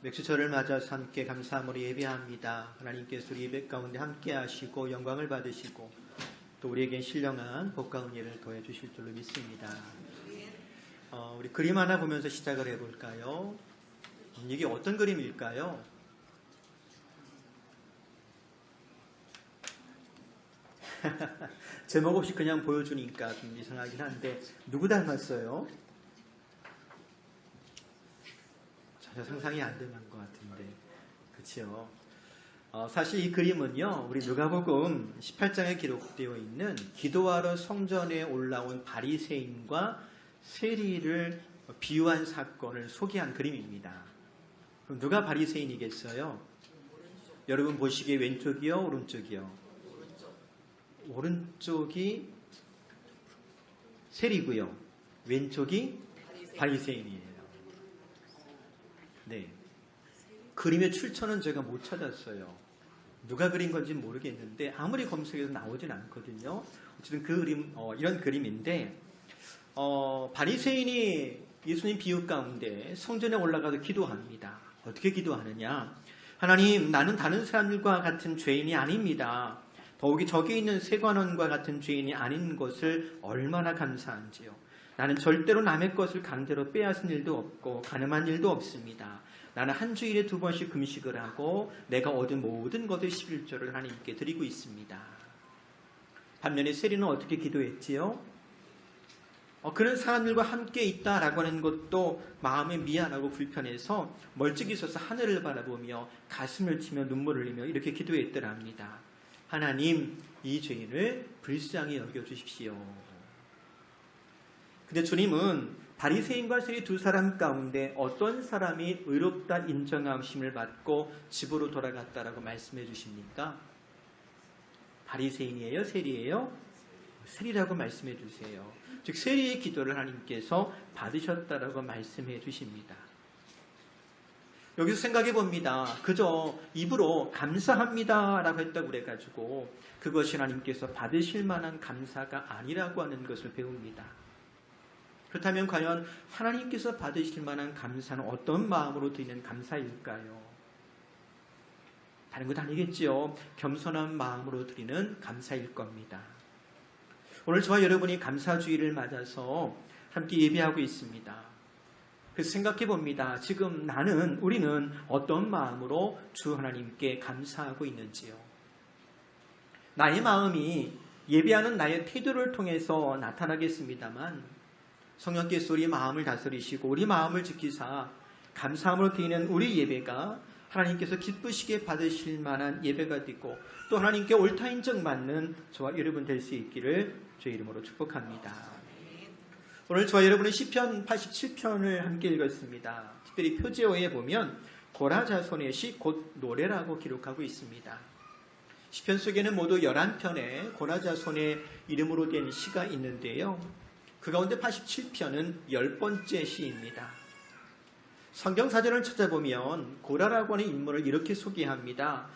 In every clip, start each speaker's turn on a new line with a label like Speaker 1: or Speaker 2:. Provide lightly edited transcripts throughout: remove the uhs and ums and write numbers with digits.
Speaker 1: 맥주절을 맞아서 함께 감사함으로 예배합니다. 하나님께서 우리 예배 가운데 함께 하시고 영광을 받으시고 또 우리에게 신령한 복과 은혜를 더해 주실 줄로 믿습니다. 우리 그림 하나 보면서 시작을 해볼까요? 이게 어떤 그림일까요? 제목 없이 그냥 보여주니까 좀 이상하긴 한데 누구 닮았어요? 전혀 상상이 안 되는 것 같은데 그렇죠? 사실 이 그림은요 우리 누가복음 18장에 기록되어 있는 기도하러 성전에 올라온 바리새인과 세리를 비유한 사건을 소개한 그림입니다. 그럼 누가 바리새인이겠어요? 여러분 보시기에 왼쪽이요 오른쪽이요? 오른쪽이 세리고요. 왼쪽이 바리새인이에요. 네. 그림의 출처는 제가 못 찾았어요. 누가 그린 건지 모르겠는데 아무리 검색해도 나오진 않거든요. 어쨌든 그 그림, 이런 그림인데 바리새인이 예수님 비유 가운데 성전에 올라가서 기도합니다. 어떻게 기도하느냐? 하나님, 나는 다른 사람들과 같은 죄인이 아닙니다. 더욱이 저기 있는 세관원과 같은 죄인이 아닌 것을 얼마나 감사한지요. 나는 절대로 남의 것을 강제로 빼앗은 일도 없고 가늠한 일도 없습니다. 나는 한 주일에 2번씩 금식을 하고 내가 얻은 모든 것의 11조를 하나님께 드리고 있습니다. 반면에 세리는 어떻게 기도했지요? 그런 사람들과 함께 있다라고 하는 것도 마음에 미안하고 불편해서 멀찍이 서서 하늘을 바라보며 가슴을 치며 눈물을 흘리며 이렇게 기도했더랍니다. 하나님, 이 죄인을 불쌍히 여겨주십시오. 근데 주님은 바리새인과 세리 두 사람 가운데 어떤 사람이 의롭다 인정하심을 받고 집으로 돌아갔다라고 말씀해 주십니까? 바리새인이에요? 세리예요? 세리라고 말씀해 주세요. 즉 세리의 기도를 하나님께서 받으셨다라고 말씀해 주십니다. 여기서 생각해 봅니다. 그저 입으로 감사합니다라고 했다고 그래가지고 그것이 하나님께서 받으실 만한 감사가 아니라고 하는 것을 배웁니다. 그렇다면 과연 하나님께서 받으실 만한 감사는 어떤 마음으로 드리는 감사일까요? 다른 것 아니겠지요. 겸손한 마음으로 드리는 감사일 겁니다. 오늘 저와 여러분이 감사주의를 맞아서 함께 예배하고 있습니다. 그래서 생각해 봅니다. 지금 우리는 어떤 마음으로 주 하나님께 감사하고 있는지요. 나의 마음이 예배하는 나의 태도를 통해서 나타나겠습니다만 성령께서 우리 마음을 다스리시고 우리 마음을 지키사 감사함으로 드리는 우리 예배가 하나님께서 기쁘시게 받으실 만한 예배가 되고 또 하나님께 옳다 인정받는 저와 여러분 될 수 있기를 주의 이름으로 축복합니다. 오늘 저와 여러분은 시편 87편을 함께 읽었습니다. 특별히 표제어에 보면 고라 자손의 시 곧 노래라고 기록하고 있습니다. 시편 속에는 모두 11편의 고라 자손의 이름으로 된 시가 있는데요. 그 가운데 87편은 10번째 시입니다. 성경사전을 찾아보면 고라라고 하는 인물을 이렇게 소개합니다.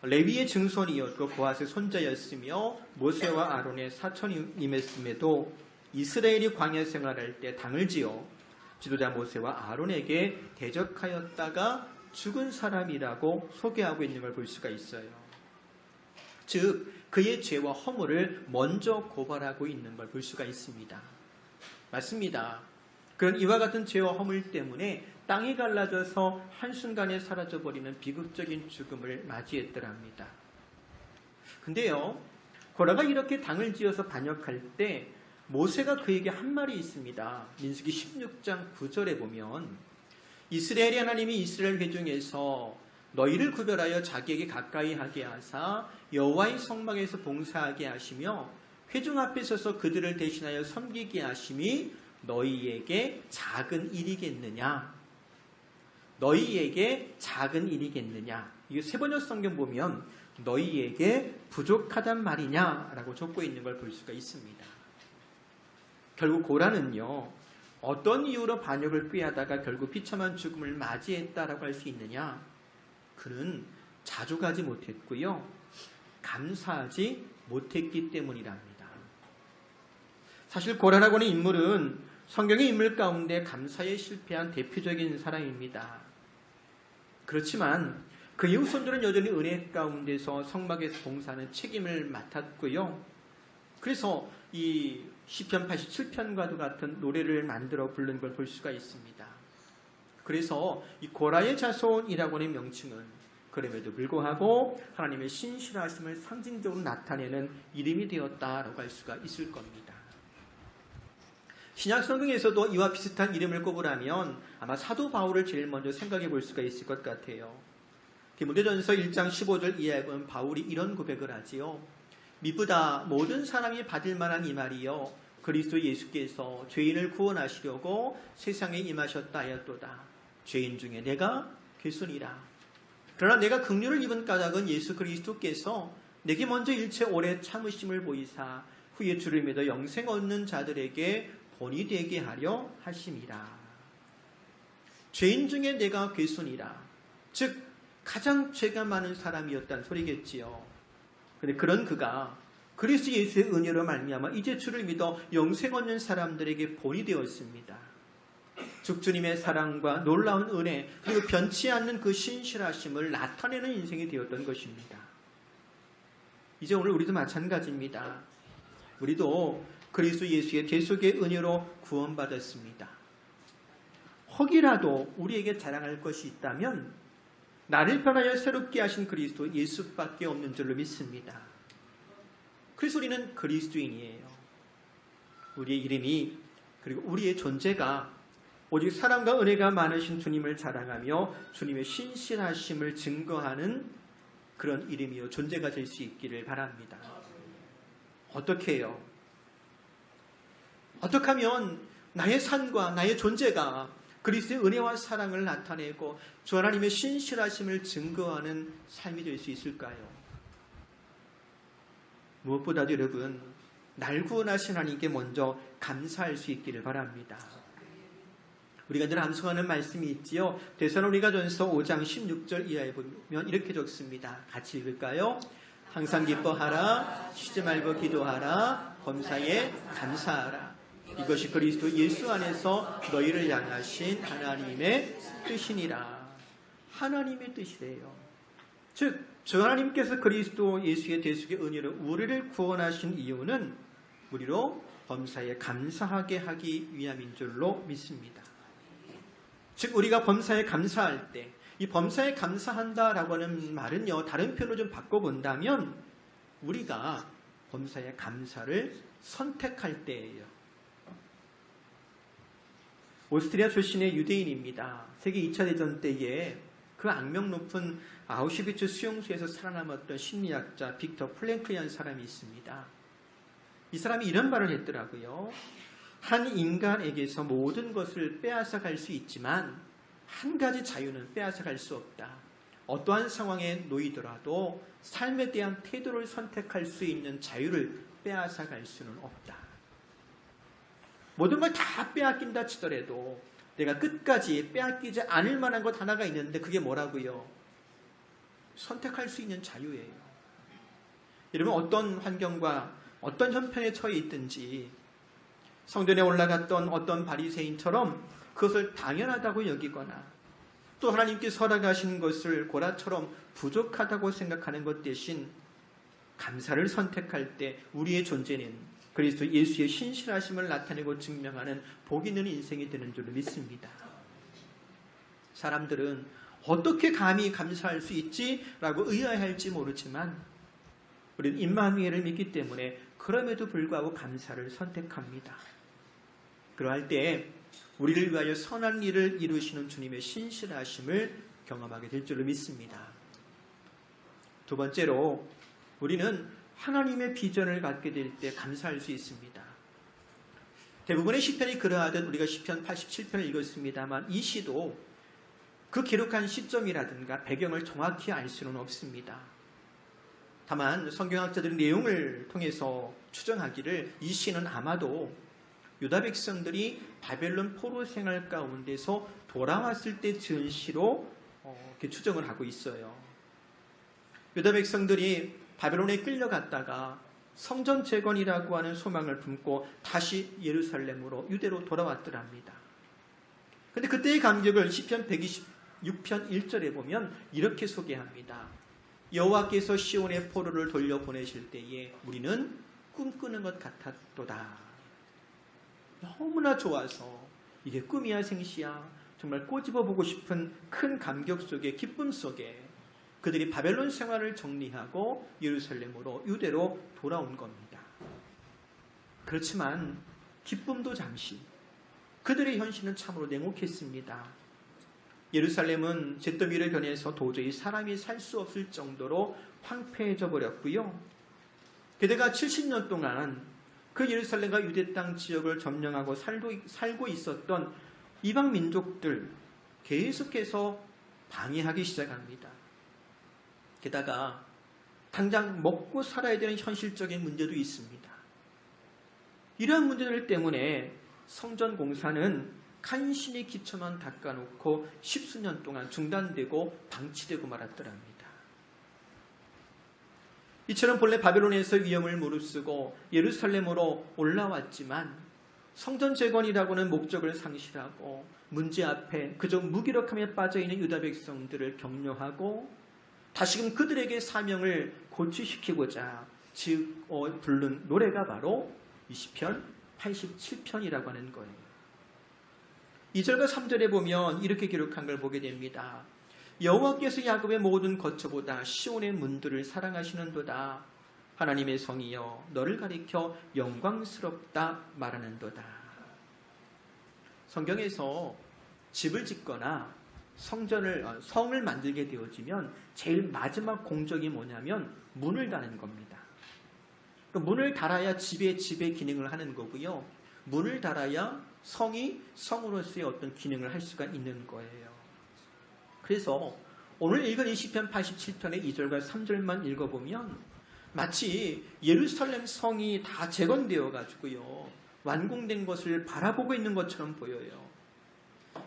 Speaker 1: 레위의 증손이었고 고핫의 손자였으며 모세와 아론의 사촌임했음에도 이스라엘이 광야 생활할 때 당을 지어 지도자 모세와 아론에게 대적하였다가 죽은 사람이라고 소개하고 있는 걸 볼 수가 있어요. 즉 그의 죄와 허물을 먼저 고발하고 있는 걸 볼 수가 있습니다. 맞습니다. 그런 이와 같은 죄와 허물 때문에 땅이 갈라져서 한순간에 사라져버리는 비극적인 죽음을 맞이했더랍니다. 근데요, 고라가 이렇게 당을 지어서 반역할 때 모세가 그에게 한 말이 있습니다. 민수기 16장 9절에 보면 이스라엘의 하나님이 이스라엘 회중에서 너희를 구별하여 자기에게 가까이 하게 하사 여호와의 성막에서 봉사하게 하시며 회중 앞에 서서 그들을 대신하여 섬기게 하심이 너희에게 작은 일이겠느냐? 너희에게 작은 일이겠느냐? 이게 세번역 성경 보면 너희에게 부족하단 말이냐라고 적고 있는 걸 볼 수가 있습니다. 결국 고라는요, 어떤 이유로 반역을 꾀하다가 결국 비참한 죽음을 맞이했다라고 할 수 있느냐? 그는 자족하지 못했고요, 감사하지 못했기 때문이랍니다. 사실 고라라고 하는 인물은 성경의 인물 가운데 감사에 실패한 대표적인 사람입니다. 그렇지만 그의 후손들은 여전히 은혜 가운데서 성막의 봉사는 책임을 맡았고요. 그래서 이 시편 87편과도 같은 노래를 만들어 부른 걸 볼 수가 있습니다. 그래서 이 고라의 자손이라고 하는 명칭은 그럼에도 불구하고 하나님의 신실하심을 상징적으로 나타내는 이름이 되었다라고 할 수가 있을 겁니다. 신약 성경에서도 이와 비슷한 이름을 꼽으라면 아마 사도 바울을 제일 먼저 생각해 볼 수가 있을 것 같아요. 디모데전서 1장 15절 이하에 보면 바울이 이런 고백을 하지요. 미쁘다 모든 사람이 받을 만한 이 말이요 그리스도 예수께서 죄인을 구원하시려고 세상에 임하셨다 하였도다. 죄인 중에 내가 괴순이라. 그러나 내가 긍휼을 입은 까닭은 예수 그리스도께서 내게 먼저 일체 오래 참으심을 보이사 후에 주를 믿어 영생 얻는 자들에게 본이 되게 하려 하심이라. 죄인 중에 내가 괴순이라. 즉 가장 죄가 많은 사람이었다는 소리겠지요. 그런데 그런 그가 그리스도 예수의 은혜로 말미암아 이제 주를 믿어 영생 얻는 사람들에게 본이 되었습니다. 즉 주님의 사랑과 놀라운 은혜 그리고 변치 않는 그 신실하심을 나타내는 인생이 되었던 것입니다. 이제 오늘 우리도 마찬가지입니다. 우리도 그리스도 예수의 대속의 은혜로 구원받았습니다. 혹이라도 우리에게 자랑할 것이 있다면 나를 변하여 새롭게 하신 그리스도 예수밖에 없는 줄로 믿습니다. 그래서 우리는 그리스도인이에요. 우리의 이름이 그리고 우리의 존재가 오직 사랑과 은혜가 많으신 주님을 자랑하며 주님의 신실하심을 증거하는 그런 이름이요 존재가 될 수 있기를 바랍니다. 어떻게 해요? 어떻게 하면 나의 삶과 나의 존재가 그리스도의 은혜와 사랑을 나타내고 주 하나님의 신실하심을 증거하는 삶이 될 수 있을까요? 무엇보다도 여러분 날 구원하신 하나님께 먼저 감사할 수 있기를 바랍니다. 우리가 늘 암송하는 말씀이 있지요. 데살로니가전서 5장 16절 이하에 보면 이렇게 적습니다. 같이 읽을까요? 항상 기뻐하라, 쉬지 말고 기도하라, 범사에 감사하라. 이것이 그리스도 예수 안에서 너희를 향하신 하나님의 뜻이니라. 하나님의 뜻이래요. 즉, 저 하나님께서 그리스도 예수의 대속의 은혜로 우리를 구원하신 이유는 우리로 범사에 감사하게 하기 위함인 줄로 믿습니다. 즉 우리가 범사에 감사할 때 이 범사에 감사한다라고 하는 말은요 다른 표현으로 좀 바꿔본다면 우리가 범사에 감사를 선택할 때예요. 오스트리아 출신의 유대인입니다. 세계 2차 대전 때에 그 악명 높은 아우슈비츠 수용소에서 살아남았던 심리학자 빅터 플랭클이라는 사람이 있습니다. 이 사람이 이런 말을 했더라고요. 한 인간에게서 모든 것을 빼앗아 갈 수 있지만 한 가지 자유는 빼앗아 갈 수 없다. 어떠한 상황에 놓이더라도 삶에 대한 태도를 선택할 수 있는 자유를 빼앗아 갈 수는 없다. 모든 걸 다 빼앗긴다 치더라도 내가 끝까지 빼앗기지 않을 만한 것 하나가 있는데 그게 뭐라고요? 선택할 수 있는 자유예요. 여러분 어떤 환경과 어떤 형편에 처해 있든지 성전에 올라갔던 어떤 바리새인처럼 그것을 당연하다고 여기거나 또 하나님께서 허락하신 것을 고라처럼 부족하다고 생각하는 것 대신 감사를 선택할 때 우리의 존재는 그리스도 예수의 신실하심을 나타내고 증명하는 복 있는 인생이 되는 줄 믿습니다. 사람들은 어떻게 감히 감사할 수 있지라고 의아해할지 모르지만 우리는 임마누엘을 믿기 때문에 그럼에도 불구하고 감사를 선택합니다. 그러할 때 우리를 위하여 선한 일을 이루시는 주님의 신실하심을 경험하게 될 줄로 믿습니다. 두 번째로 우리는 하나님의 비전을 갖게 될 때 감사할 수 있습니다. 대부분의 시편이 그러하듯 우리가 시편 87편을 읽었습니다만 이 시도 그 기록한 시점이라든가 배경을 정확히 알 수는 없습니다. 다만 성경학자들은 내용을 통해서 추정하기를 이 시는 아마도 유다 백성들이 바벨론 포로 생활 가운데서 돌아왔을 때 지은 시로 이렇게 추정을 하고 있어요. 유다 백성들이 바벨론에 끌려갔다가 성전 재건이라고 하는 소망을 품고 다시 예루살렘으로 유대로 돌아왔더랍니다. 그런데 그때의 감격을 시편 6편 1절에 보면 이렇게 소개합니다. 여호와께서 시온의 포로를 돌려보내실 때에 우리는 꿈꾸는 것 같았도다. 너무나 좋아서 이게 꿈이야 생시야 정말 꼬집어보고 싶은 큰 감격 속에 기쁨 속에 그들이 바벨론 생활을 정리하고 예루살렘으로 유대로 돌아온 겁니다. 그렇지만 기쁨도 잠시, 그들의 현실은 참으로 냉혹했습니다. 예루살렘은 잿더미를 변해서 도저히 사람이 살 수 없을 정도로 황폐해져 버렸고요. 게다가 70년 동안 그 예루살렘과 유대 땅 지역을 점령하고 살고 있었던 이방 민족들 계속해서 방해하기 시작합니다. 게다가 당장 먹고 살아야 되는 현실적인 문제도 있습니다. 이러한 문제들 때문에 성전 공사는 간신히 기초만 닦아놓고 10수년 동안 중단되고 방치되고 말았더랍니다. 이처럼 본래 바벨론에서 위험을 무릅쓰고 예루살렘으로 올라왔지만 성전 재건이라고는 목적을 상실하고 문제 앞에 그저 무기력함에 빠져있는 유다 백성들을 격려하고 다시금 그들에게 사명을 고취시키고자 부른 노래가 바로 이 시편 87편이라고 하는 거예요. 2절과 3절에 보면 이렇게 기록한 걸 보게 됩니다. 여호와께서 야곱의 모든 거처보다 시온의 문들을 사랑하시는도다. 하나님의 성이여 너를 가리켜 영광스럽다 말하는도다. 성경에서 집을 짓거나 성을 만들게 되어지면 제일 마지막 공적이 뭐냐면 문을 다는 겁니다. 문을 달아야 집의 기능을 하는 거고요. 문을 달아야 성이 성으로서의 어떤 기능을 할 수가 있는 거예요. 그래서 오늘 읽은 이 시편 87편의 2절과 3절만 읽어보면 마치 예루살렘 성이 다 재건되어 가지고요 완공된 것을 바라보고 있는 것처럼 보여요.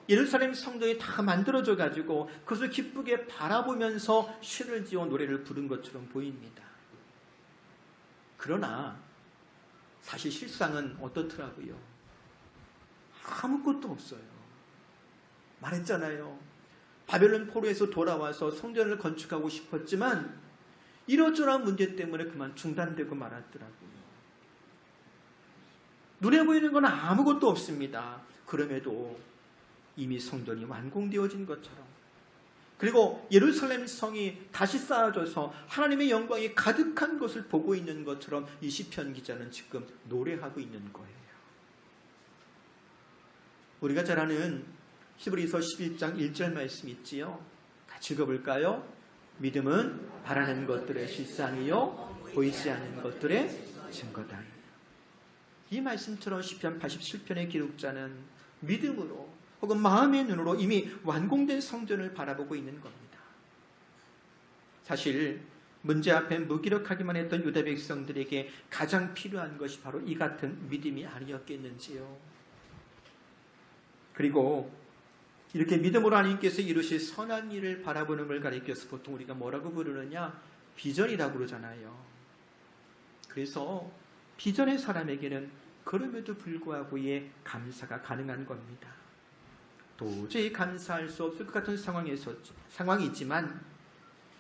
Speaker 1: 예루살렘 성전이 다 만들어져 가지고 그것을 기쁘게 바라보면서 시를 지어 노래를 부른 것처럼 보입니다. 그러나 사실 실상은 어떻더라고요? 아무것도 없어요. 말했잖아요. 바벨론 포로에서 돌아와서 성전을 건축하고 싶었지만 이러저러한 문제 때문에 그만 중단되고 말았더라고요. 눈에 보이는 건 아무것도 없습니다. 그럼에도 이미 성전이 완공되어진 것처럼, 그리고 예루살렘 성이 다시 쌓아져서 하나님의 영광이 가득한 것을 보고 있는 것처럼 이 시편 기자는 지금 노래하고 있는 거예요. 우리가 잘 아는 히브리서 11장 1절 말씀 있지요. 같이 읽어볼까요? 믿음은 바라는 것들의 실상이요 보이지 않는 것들의 증거다. 이 말씀처럼 시편 87편의 기록자는 믿음으로 혹은 마음의 눈으로 이미 완공된 성전을 바라보고 있는 겁니다. 사실 문제 앞에 무기력하기만 했던 유다 백성들에게 가장 필요한 것이 바로 이 같은 믿음이 아니었겠는지요. 그리고 이렇게 믿음으로 하나님께서 이루실 선한 일을 바라보는 걸 가리켜서 보통 우리가 뭐라고 부르느냐? 비전이라고 그러잖아요. 그래서 비전의 사람에게는 그럼에도 불구하고 감사가 가능한 겁니다. 도저히 감사할 수 없을 것 같은 상황이지만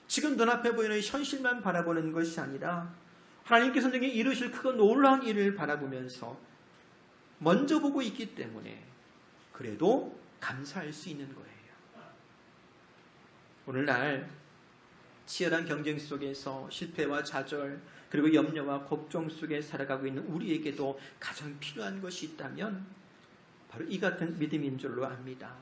Speaker 1: 지금 눈앞에 보이는 현실만 바라보는 것이 아니라 하나님께서 능히 이루실 그 놀라운 일을 바라보면서 먼저 보고 있기 때문에 그래도 감사할 수 있는 거예요. 오늘날 치열한 경쟁 속에서 실패와 좌절 그리고 염려와 걱정 속에 살아가고 있는 우리에게도 가장 필요한 것이 있다면 바로 이 같은 믿음인 줄로 압니다.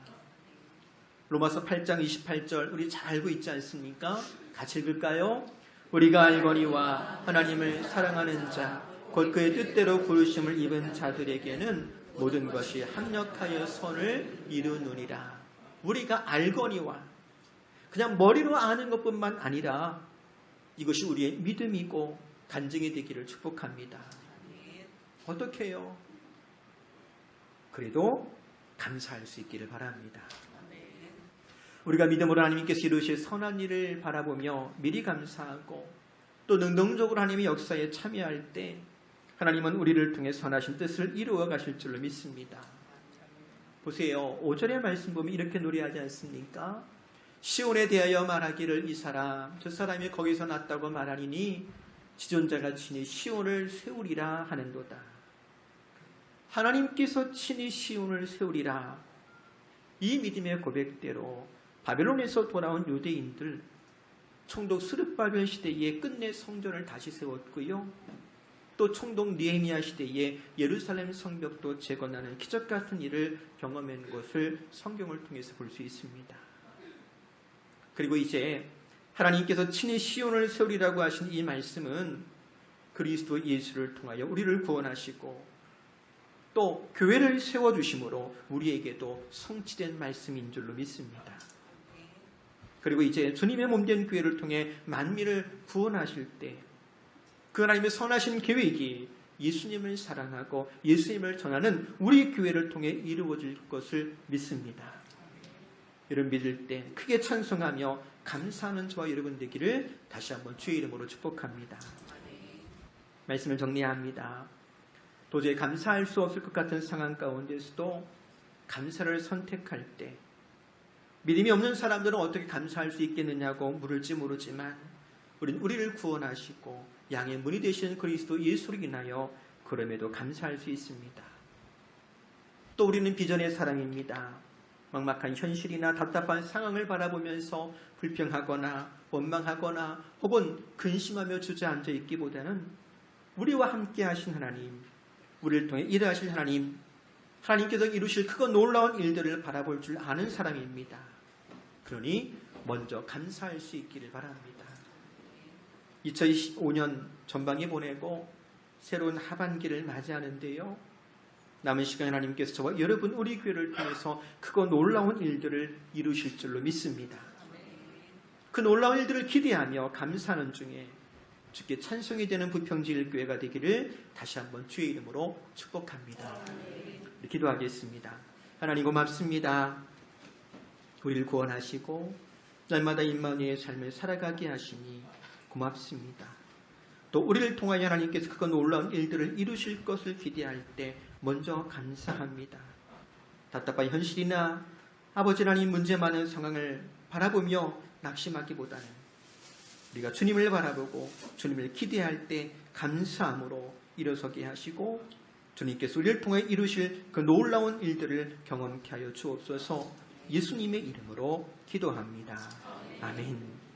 Speaker 1: 로마서 8장 28절 우리 잘 알고 있지 않습니까? 같이 읽을까요? 우리가 알거니와 하나님을 사랑하는 자 곧 그의 뜻대로 부르심을 입은 자들에게는 모든 것이 합력하여 선을 이루느니라. 우리가 알거니와 그냥 머리로 아는 것뿐만 아니라 이것이 우리의 믿음이고 간증이 되기를 축복합니다. 어떻게 해요? 그래도 감사할 수 있기를 바랍니다. 우리가 믿음으로 하나님께서 이루실 선한 일을 바라보며 미리 감사하고 또 능동적으로 하나님의 역사에 참여할 때 하나님은 우리를 통해 선하신 뜻을 이루어 가실 줄로 믿습니다. 보세요. 5절의 말씀 보면 이렇게 노래하지 않습니까? 시온에 대하여 말하기를 이 사람 저 사람이 거기서 났다고 말하리니 지존자가 친히 시온을 세우리라 하는도다. 하나님께서 친히 시온을 세우리라. 이 믿음의 고백대로 바벨론에서 돌아온 유대인들 총독 스룹바벨 시대에 끝내 성전을 다시 세웠고요. 또 총독 느헤미야 시대에 예루살렘 성벽도 재건하는 기적 같은 일을 경험한 것을 성경을 통해서 볼 수 있습니다. 그리고 이제 하나님께서 친히 시온을 세우리라고 하신 이 말씀은 그리스도 예수를 통하여 우리를 구원하시고 또 교회를 세워주심으로 우리에게도 성취된 말씀인 줄로 믿습니다. 그리고 이제 주님의 몸된 교회를 통해 만민을 구원하실 때 그 하나님의 선하신 계획이 예수님을 사랑하고 예수님을 전하는 우리 교회를 통해 이루어질 것을 믿습니다. 여러분 믿을 때 크게 찬송하며 감사하는 저와 여러분 되기를 다시 한번 주의 이름으로 축복합니다. 말씀을 정리합니다. 도저히 감사할 수 없을 것 같은 상황 가운데서도 감사를 선택할 때 믿음이 없는 사람들은 어떻게 감사할 수 있겠느냐고 물을지 모르지만 우리를 구원하시고 양의 문이 되시는 그리스도 예수를 인하여 그럼에도 감사할 수 있습니다. 또 우리는 비전의 사람입니다. 막막한 현실이나 답답한 상황을 바라보면서 불평하거나 원망하거나 혹은 근심하며 주저앉아 있기보다는 우리와 함께 하신 하나님, 우리를 통해 일하실 하나님, 하나님께서 이루실 크고 놀라운 일들을 바라볼 줄 아는 사람입니다. 그러니 먼저 감사할 수 있기를 바랍니다. 2025년 전방에 보내고 새로운 하반기를 맞이하는데요. 남은 시간 하나님께서 저와 여러분 우리 교회를 통해서 크고 놀라운 일들을 이루실 줄로 믿습니다. 그 놀라운 일들을 기대하며 감사하는 중에 주께 찬송이 되는 부평지일교회가 되기를 다시 한번 주의 이름으로 축복합니다. 기도하겠습니다. 하나님 고맙습니다. 우리를 구원하시고 날마다 임마누엘의 삶을 살아가게 하시니 고맙습니다. 또 우리를 통하여 하나님께서 그 놀라운 일들을 이루실 것을 기대할 때 먼저 감사합니다. 답답한 현실이나 아버지 하나님 문제 많은 상황을 바라보며 낙심하기보다는 우리가 주님을 바라보고 주님을 기대할 때 감사함으로 일어서게 하시고 주님께서 우리를 통해 이루실 그 놀라운 일들을 경험케 하여 주옵소서. 예수님의 이름으로 기도합니다. 아멘.